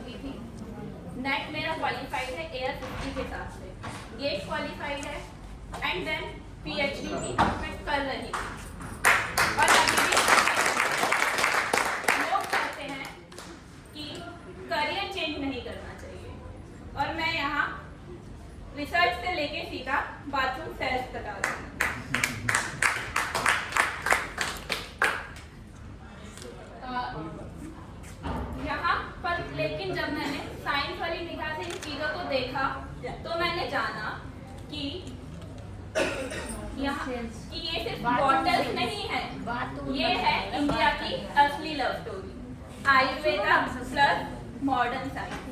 चुकी थी। नेट मेरा क्वालिफाइड है एयर 50 के हिसाब से, गेट क्वालिफाइड है, एंड देन पीएचडी की मैं कर रही थी। और अभी भी लोग कहते हैं कि करियर चेंज नहीं करना चाहिए, और मैं यहाँ रिसर्च से लेके सीधा बाथरूम सेल्स तक आ गई। यहाँ पर लेकिन जब मैंने साइंस वाली निगाह से इन चीजों को देखा तो मैंने जाना कि यहाँ कि ये सिर्फ बॉटल्स नहीं है, ये है इंडिया की असली love story, Ayurveda plus modern science.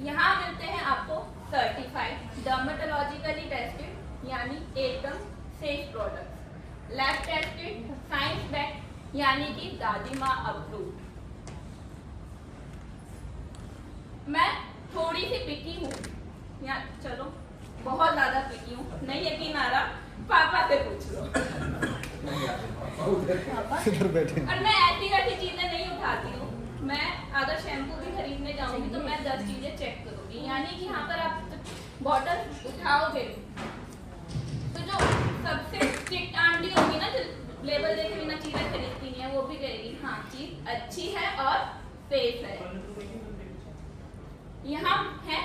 यहाँ मिलते हैं आपको सर्टिफाइड डर्मेटोलॉजिकली टेस्टेड यानी एकदम safe product, lab tested science back यानी कि दादी माँ अप्रूव्ड। मैं थोड़ी सी पिकी हूँ, या चलो बहुत ज्यादा पिकी हूँ, नहीं यकीन आ रहा पापा से पूछ लो। और मैं ऐसी वैसी चीजें नहीं उठाती हूँ, मैं अगर शैम्पू भी खरीदने जाऊंगी तो मैं 10 चीजें चेक करूंगी, यानी कि यहाँ पर आप बॉटल उठाओगे तो जो सबसे स्ट्रिक्ट आंटी होगी ना, जो लेबल देखे बिना चीजें खरीदती नहीं है, वो भी कहेगी हाँ चीज अच्छी है और सेफ है। यहाँ है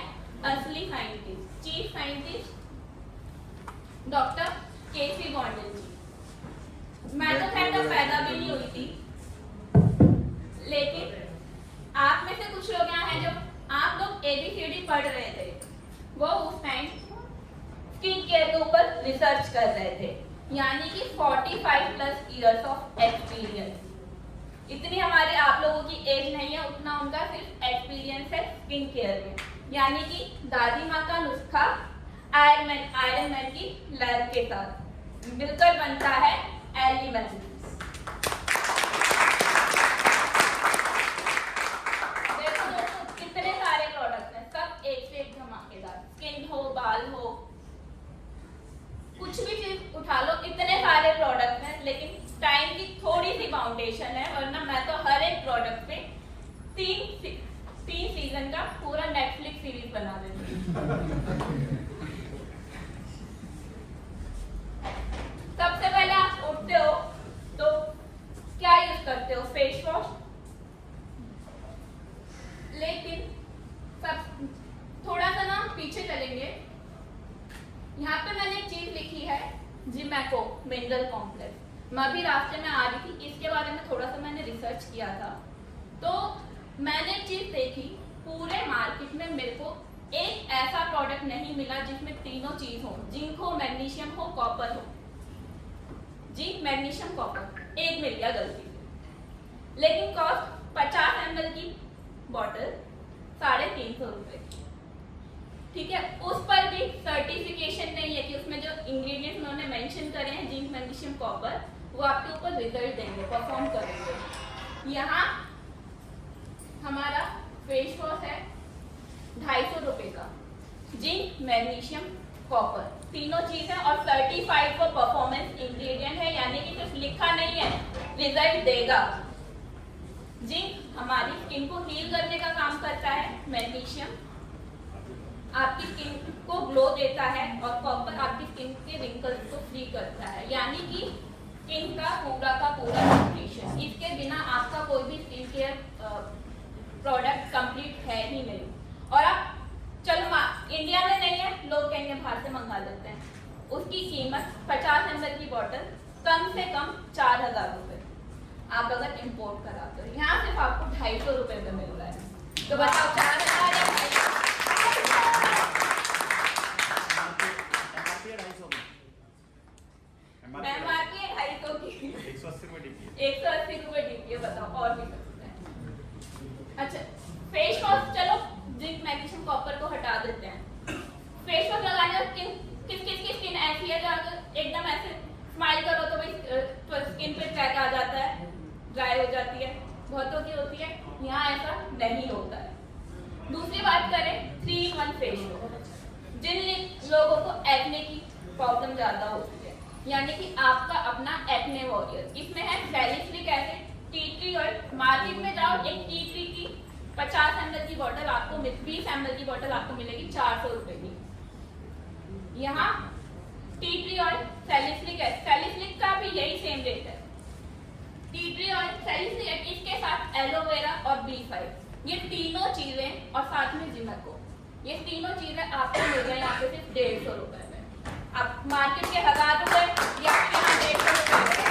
असली साइंटिस्ट, चीफ साइंटिस्ट डॉक्टर केसी गॉन्डल जी। मैं तो खैर तब पैदा भी नहीं हुई थी, लेकिन आप में से कुछ लोग यहाँ हैं जब आप लोग ABCD पढ़ रहे थे, वो उस टाइम स्किन केयर के ऊपर रिसर्च कर रहे थे, यानी कि 45 प्लस इयर्स ऑफ एक्सपीरियंस। इतनी हमारे आप लोगों की एज नहीं है, उतना उनका सिर्फ एक्सपीरियंस है स्किन केयर में, यानी कि दादी माँ का नुस्खा आयरन मैन की लैब के साथ मिलकर बनता है एलिमेंट। देखो दोस्तों कितने सारे प्रोडक्ट हैं, सब एक से एक धमाकेदार, स्किन हो बाल हो कुछ भी चीज उठा लो, इतने सारे प्रोडक्ट हैं, लेकिन टाइम की थोड़ी सी फाउंडेशन है, वरना मैं तो हर एक प्रोडक्ट पे तीन सीजन का पूरा नेटफ्लिक्स सीरीज बना देती। सबसे पहले आप उठते हो तो क्या यूज करते हो? Face wash. लेकिन सब थोड़ा सा ना पीछे चलेंगे, यहाँ पे मैंने एक चीज लिखी है जिमैको मिनरल कॉम्प्लेक्स। मैं अभी रास्ते में आ रही थी, इसके बारे में थोड़ा सा मैंने रिसर्च किया था, तो मैंने एक चीज देखी, पूरे मार्केट में मेरे को एक ऐसा प्रोडक्ट नहीं मिला जिसमें तीनों चीज हो, जिंक हो, मैग्नीशियम हो, कॉपर हो। जिंक मैग्नीशियम कॉपर एक मिल गया गलती से, लेकिन कॉस्ट 50 ml की बॉटल 350 रुपए। ठीक है, उस पर भी सर्टिफिकेशन नहीं है कि उसमें जो इंग्रेडिएंट्स उन्होंने मेंशन करे हैं जिंक मैग्नीशियम कॉपर, वो आपके ऊपर रिजल्ट देंगे, परफॉर्म करेंगे। यहाँ हमारा फेस वॉश है 250 रुपए का, जिंक मैग्नीशियम कॉपर तीनों चीज है, और सर्टिफाइड फॉर परफॉर्मेंस इंग्रेडिएंट है, यानी कि सिर्फ लिखा नहीं है, रिजल्ट देगा। जिंक हमारी स्किन को हील करने का काम करता है, मैग्नीशियम आपकी स्किन को ग्लो देता है, और कॉपर आपकी स्किन के रिंकल्स को फ्री करता है, यानी कि स्किन का पूरा न्यूट्रिशन। इसके बिना आपका कोई भी स्किन केयर प्रोडक्ट कंप्लीट है ही नहीं। और आप चलो इंडिया में नहीं है, लोग कहेंगे बाहर से मंगा लेते हैं, उसकी कीमत 50 ml की बॉटल कम से कम 4000 रुपए, आप अगर इम्पोर्ट कराते हो। यहाँ सिर्फ आपको 250 रुपए में मिल रहा है, तो बताओ 4000 या 250? MRP 250 की, 180 रुपए डीपी है, बताओ और भी सकते हैं। अच्छा, फेस वॉश चलो जिंक मैग्नीशियम कॉपर को हटा देते हैं। फेस वॉश लगाने किस की स्किन ऐसी है जो एकदम ऐसे स्माइल करो तो भाई स्किन पे क्रैक आ जाता है, ड्राई हो जाती है, बहुतों की होती है, यहाँ ऐसा नहीं होता है। दूसरी बात करें 3-in-1 फेस वॉश, जिन लोगों को एक्ने की प्रॉब्लम ज्यादा होती है, यानी कि आपका अपना एक्ने वॉरियर, इसमें है सैलिसिलिक एसिड, टी आउट एक टी ट्री की 50 ml की बॉटल आपको 20 ml की बॉटल आपको मिलेगी 400 रुपए की। यहाँ tea tree oil, salicylic acid, salicylic का भी यही सेम रेट है। Tea tree oil, salicylic acid, इसके साथ एलोवेरा और B5, ये तीनों चीजें और साथ में जिमेको, ये तीनों चीजें आपको मिल रही है यहाँ पे सिर्फ 150 रुपए में। आप मार्केट के 1000 रुपए या आपके यहाँ 150 रुपए।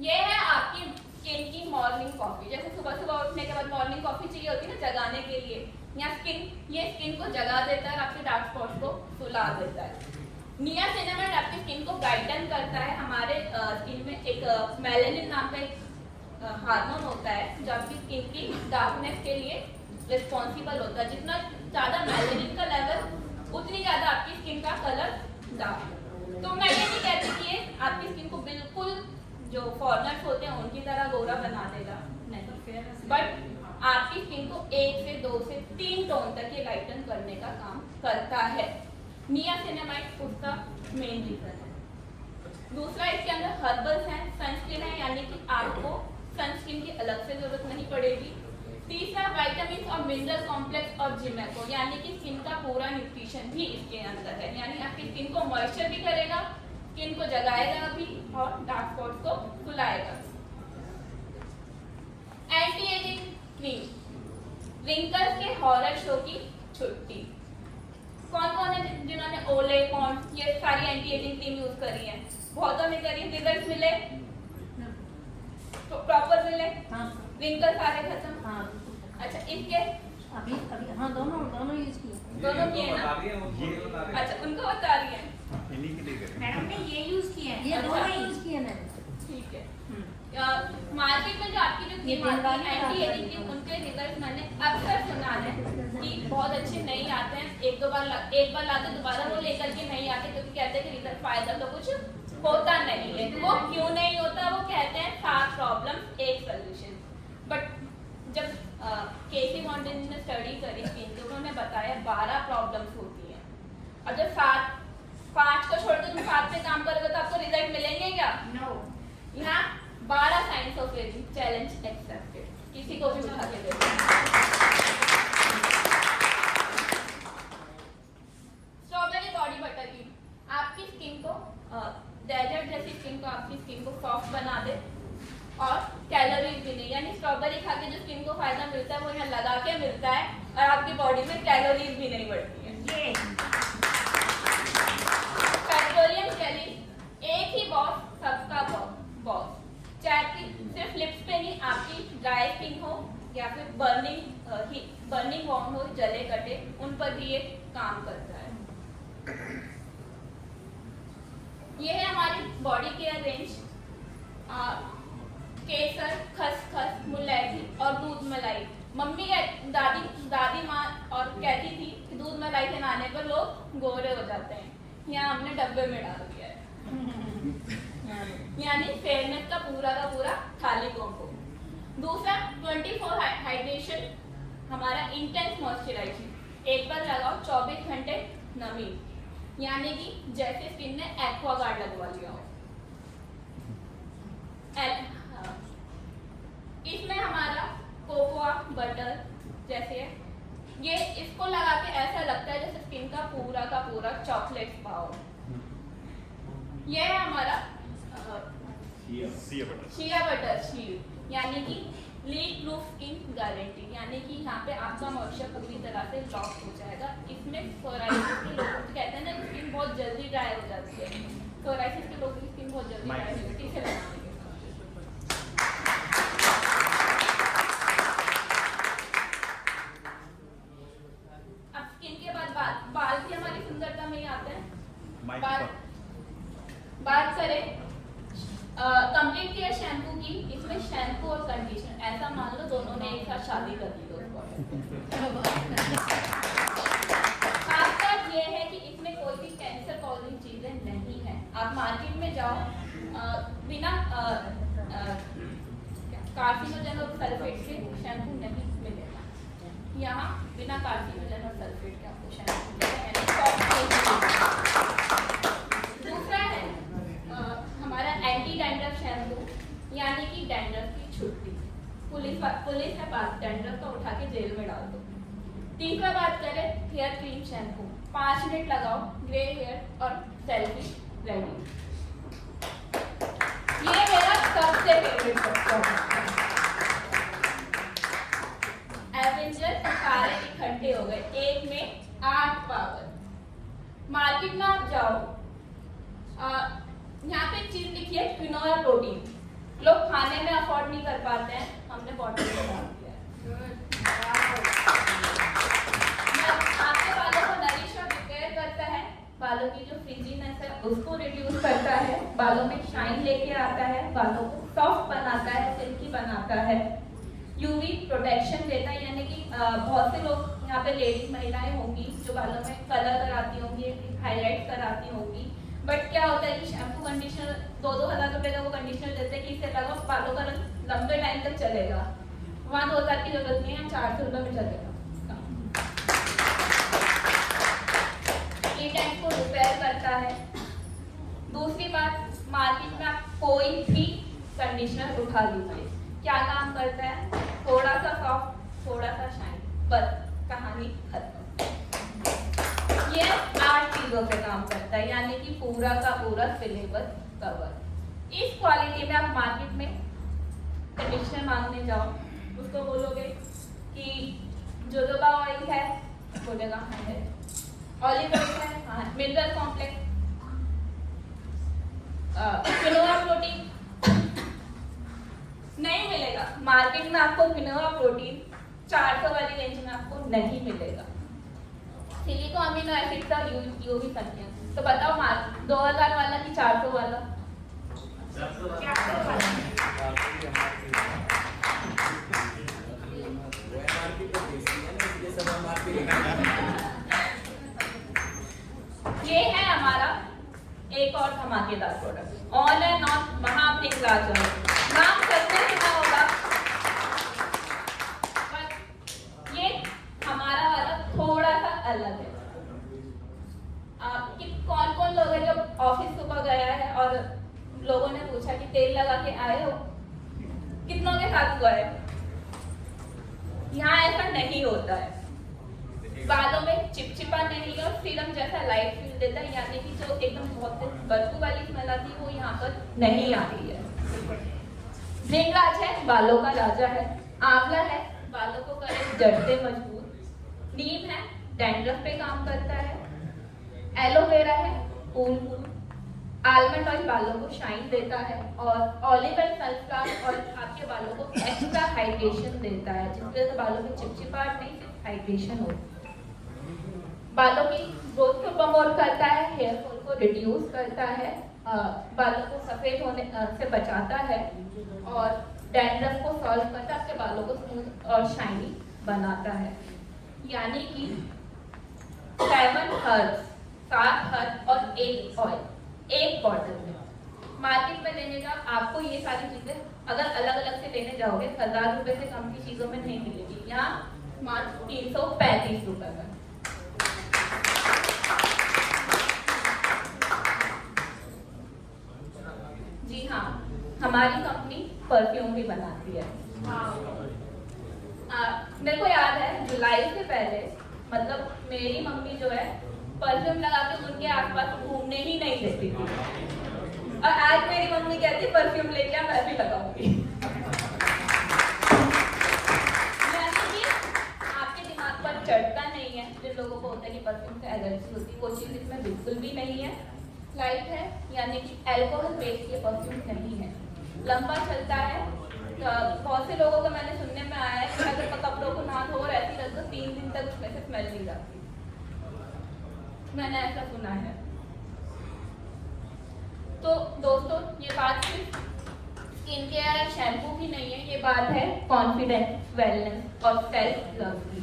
ये है आपकी स्किन की मॉर्निंग कॉफी। जैसे सुबह सुबह उठने के बाद मॉर्निंग कॉफी चाहिए होती है ना जगाने के लिए, यहाँ ये स्किन को जगा देता है, आपके डार्क स्पॉट्स को सुला देता है। नियासिनामाइड आपकी स्किन को ब्राइटन करता है। हमारे स्किन में एक मेलानिन नाम का एक हार्मोन होता है जो आपकी स्किन की डार्कनेस के लिए रिस्पॉन्सिबल होता है। जितना ज़्यादा मेलानिन का लेवल, उतनी ज़्यादा आपकी स्किन का कलर डार्क। तो मैं ये नहीं कहती कि ये आपकी स्किन को बिल्कुल जो फॉरेनर्स होते हैं उनकी तरह गोरा बना देगा, नहीं, बट आपकी स्किन को 1 से 2 से 3 टोन तक ये लाइटन करने का काम करता है। नियासिनामाइड उसका मेन रीजन है। दूसरा, इसके अंदर हर्बल्स हैं, सनस्क्रीन है, यानी कि आपको सनस्क्रीन की अलग से जरूरत नहीं पड़ेगी। तीसरा, विटामिन और मिनरल कॉम्प्लेक्स और जिमेको, यानी कि स्किन का पूरा न्यूट्रिशन भी इसके अंदर है, यानी आपकी स्किन को मॉइस्चर भी करेगा, स्किन को जगाएगा भी और डार्क स्पॉट्स को खुलाएगा। एंटी एजिंग क्रीम, रिंकल्स के हॉरर शो की छुट्टी। कौन कौन है जिन्होंने ओले, पॉन्ड्स, ये सारी एंटी एजिंग क्रीम यूज करी है? बहुतों ने करी, रिजल्ट मिले, प्रॉपर मिले, हाँ, रिंकल सारे खत्म, हाँ। अच्छा, इसके अभी हाँ दोनों यूज किए, दोनों किए ना? अच्छा, उनको बता रही है मैडम ने ये यूज किया है, ये दोनों यूज किए मैंने, ठीक है। मार्केट में जो आपकी जो क्रीम आती है एंटी एजिंग क्रीम, उनके रिजल्ट मैंने अक्सर सुना है कि बहुत अच्छे नहीं आते हैं। एक बार लाते दोबारा वो लेकर के नहीं आते, क्योंकि कहते हैं कि रिजल्ट फायदा तो कुछ होता नहीं है। वो क्यों नहीं होता? वो कहते हैं 7 प्रॉब्लम एक सोल्यूशन। बट जब केसी मॉन्टेन ने स्टडी करी स्किन की, उन्होंने बताया 12 प्रॉब्लम्स होती हैं, और जब 5 को छोड़कर तुम 7 पे काम करोगे तो आपको रिजल्ट मिलेंगे क्या? नो। यहाँ 12 science of ageing, challenge accepted, किसी को भी उठा के देखो। स्ट्रॉबेरी बॉडी बटर की आपकी स्किन को डेजर्ट जैसी स्किन को, आपकी स्किन को सॉफ्ट बना दे और कैलोरीज भी नहीं, यानी स्ट्रॉबेरी खा के जो स्किन को फायदा मिलता है वो यहाँ लगा के मिलता है, और आपकी बॉडी में कैलोरीज भी नहीं बढ़ती है। ये पेट्रोलियम जेली, एक ही बॉस सबका बॉस, चाहे सिर्फ लिप्स पे नहीं, आपकी ड्राई स्किन हो या फिर बर्निंग वॉर्म हो, जले कटे, उन पर भी ये काम करता है। ये है हमारी बॉडी केयर रेंज। केसर, खसखस, मुलैठी और दूध मलाई। मम्मी दादी माँ और कहती थी कि दूध मलाई से नहाने पर लोग गोरे हो जाते हैं, यहाँ हमने डब्बे में डाल दिया है, यानी फेयरनेस का पूरा थाली कॉम्बो। दूसरा, 24 हाइड्रेशन, हमारा इंटेंस मॉइस्चराइजिंग, एक बार लगाओ 24 घंटे नमी, यानी कि जैसे स्किन ने एक्वागार्ड लगवा लिया हो। इसमें हमारा कोकोआ बटर जैसे है, ये इसको लगा के ऐसा लगता है जैसे स्किन का पूरा चॉकलेट पाओ। ये है हमारा शिया बटर शील्ड, यानी कि लीक प्रूफ स्किन गारंटी, यानी कि यहाँ पे आपका मॉइस्चर पूरी तरह से लॉक हो जाएगा। इसमें सोराइसिस के लोग कहते हैं ना स्किन बहुत जल्दी ड्राई हो जाती है, सोराइसिस के लोगों की स्किन बहुत जल्दी ड्राई हो जाती है, इसे लगाने के अब स्किन के बाद बाल भी हमारी सुंदरता में ही आते हैं। बात करें कंप्लीट केयर शैम्पू की, इसमें शैम्पू और कंडीशनर, ऐसा मान लो दोनों ने एक साथ शादी कर ली खासकर ये है कि इसमें कोई भी कैंसर कॉजिंग चीजें नहीं है। आप मार्केट में जाओ, बिना कार्सिनोजन और सल्फेट के शैम्पू नहीं मिलेगा, यहाँ बिना कार्सिनोजन और सल्फेट के आपको शैम्पू मिलेगा। दूसरा है हमारा पुलिस है पास, डैंड्रफ को उठा के जेल में डाल दो। तीसरा बात करें हेयर क्रीम शैम्पू, 5 मिनट लगाओ, ग्रे हेयर और सेल्फी रेडी। ये मेरा सबसे फेवरेट है। एवेंजर सारे इकट्ठे हो गए, एक में 8 पावर। मार्केट में आप जाओ, यहाँ पे एक चीज लिखी है क्विनोआ प्रोटीन। लोग खाने में अफोर्ड नहीं कर पाते हैं, हमने बॉटल में डाल दिया है। आपके बालों को नरिश और रिपेयर करता है, बालों की जो फ्रिजीनेस है उसको रिड्यूस करता है, बालों में शाइन लेके आता है, बालों को सॉफ्ट बनाता है, सिल्की बनाता है, यूवी प्रोटेक्शन देता है। यानी कि बहुत से लोग यहाँ पे लेडीज महिलाएं होंगी जो बालों में कलर कराती होंगी, हाईलाइट कराती होंगी, बट क्या होता है कि शैम्पू कंडीशनर 2-2 हज़ार रुपए का वो कंडीशनर देते हैं कि इससे लगाओ बालों का रंग लंबे टाइम तक चलेगा। वहाँ 2000 की जरूरत नहीं है, 400 रुपए में चलेगा। टैंक को रिपेयर करता है। दूसरी बात, मार्केट में आप कोई भी कंडीशनर उठा लीजिए, क्या काम करता है? थोड़ा सा सॉफ्ट, थोड़ा सा शाइन, बस कहानी खत्म। ये 8 चीजों पे काम करता है, यानी कि पूरा का पूरा सिलेबस कवर। इस क्वालिटी में आप मार्केट में कंडीशनर मांगने जाओ, उसको बोलोगे कि जोजोबा ऑयल है, बोलेगा हाँ है, ऑलिव ऑयल है हाँ, मिनरल कॉम्प्लेक्स, क्विनोआ प्रोटीन नहीं मिलेगा मार्केट में। आपको क्विनोआ प्रोटीन 400 वाली रेंज में आपको नहीं मिलेगा। सिलिको अमीनो एसिड का यूवी संख्या, तो बताओ 2000 वाला कि 400 वाला? ये है हमारा एक और धमाकेदार प्रोडक्ट, ऑन एंड ऑन महाप्रिंग राजा। नाम सबने सुना होगा, बट ये हमारा वाला थोड़ा सा अलग है। कि कौन लोग हैं जब ऑफिस सुबह गया है और लोगों ने पूछा कि तेल लगा के आए हो, कितनों के साथ हुआ है? यहाँ ऐसा नहीं होता है, बालों में चिपचिपा नहीं और सीरम जैसा लाइट फील देता है, यानी कि जो एकदम बहुत बदबू वाली स्मेल आती है वो यहाँ पर नहीं आ रही है। भृंगराज है, बालों का राजा है। आंवला है, बालों को करे जड़ते मजबूत। नीम है, डैंड्रफ पे काम करता है। एलोवेरा है, कूल। आलमंड ऑयल बालों को शाइन देता है, और ऑलिव एंड सनफ्लावर ऑयल आपके बालों को एक्स्ट्रा हाइड्रेशन देता है, जिसकी वजह से बालों में चिपचिपाहट नहीं, सिर्फ हाइड्रेशन होती है। बालों की ग्रोथ को प्रमोट करता है, हेयर फॉल को रिड्यूस करता है, बालों को सफेद होने से बचाता है, और डैंड्रफ को सॉल्व करता है, आपके बालों को स्मूथ और शाइनी बनाता है। यानी कि 7 हर्ब्स, 7 हर्ब और 1 ऑयल एक बॉटल में। मार्केट में लेने का आपको ये सारी चीजें अगर अलग अलग से लेने जाओगे 1000 रुपए से कम की चीजों में नहीं मिलेगी, यहाँ मात्र 335 रुपए में। जी हाँ, हमारी कंपनी परफ्यूम भी बनाती है। मेरे को याद है जुलाई से पहले, मतलब मेरी मम्मी जो है परफ्यूम लगा के उनके आसपास घूमने ही नहीं देती थी, और आज मेरी मम्मी कहती है परफ्यूम लेके आ, मैं भी लगाऊंगी। आपके दिमाग पर चढ़ता नहीं है, जिन लोगों को होता है कि परफ्यूम से एलर्जी होती है, वो चीज़ इसमें बिल्कुल भी नहीं है। लाइट है, यानी कि अल्कोहल बेस्ड ये परफ्यूम नहीं है, लंबा चलता है। बहुत से लोगों को मैंने सुनने में आया है कि अगर कपड़ों को ना धो और ऐसी रख दो 3 दिन तक उसमें से स्मेल नहीं जाती, मैंने ऐसा सुना है। तो दोस्तों, ये बात सिर्फ स्किन केयर शैम्पू की नहीं है, ये बात है कॉन्फिडेंस, वेलनेस और सेल्फ लव की।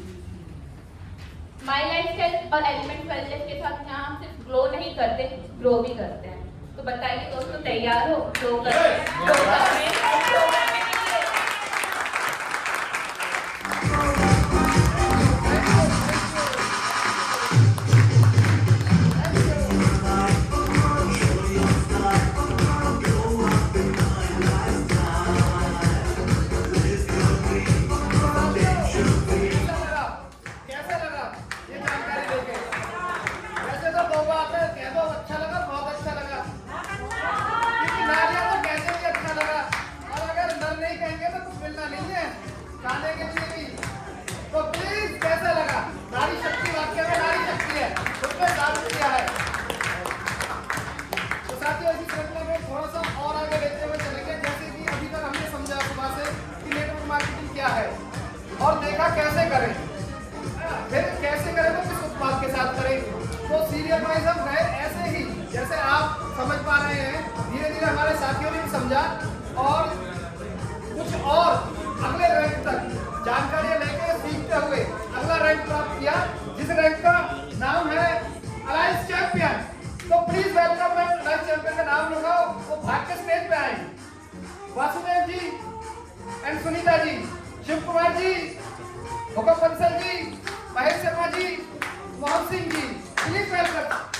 माई लाइफस्टाइल और एलिमेंट वेलनेस के साथ यहाँ हम सिर्फ ग्लो नहीं करते, ग्रो भी करते हैं। तो बताइए दोस्तों, तैयार हो ग्रो करने? साथियों इसी श्रृंखला में थोड़ा सा और आगे लेते हुए चलेंगे। जैसे कि अभी तक हमने समझा सुबह से कि नेटवर्क मार्केटिंग क्या है और देखा कैसे करें, फिर कैसे करें तो किस उत्पाद के साथ करें। तो सीरियल वाइज हम गए ऐसे ही, जैसे आप समझ पा रहे हैं, धीरे धीरे हमारे साथियों ने भी समझा और कुछ और अगले रैंक तक जानकारियां लेकर सीखते हुए अगला रैंक प्राप्त किया, जिस रैंक का नाम है अलायंस चैंपियन। तो प्लीज वेलकम, मैं अलायंस चैंपियन का नाम लूंगा, वो भाग के स्टेज पे आएंगे। वासुदेव जी एंड सुनीता जी, शिव कुमार जी, हुकम बंसल जी, महेश शर्मा जी, मोहन सिंह जी, प्लीज वेलकम।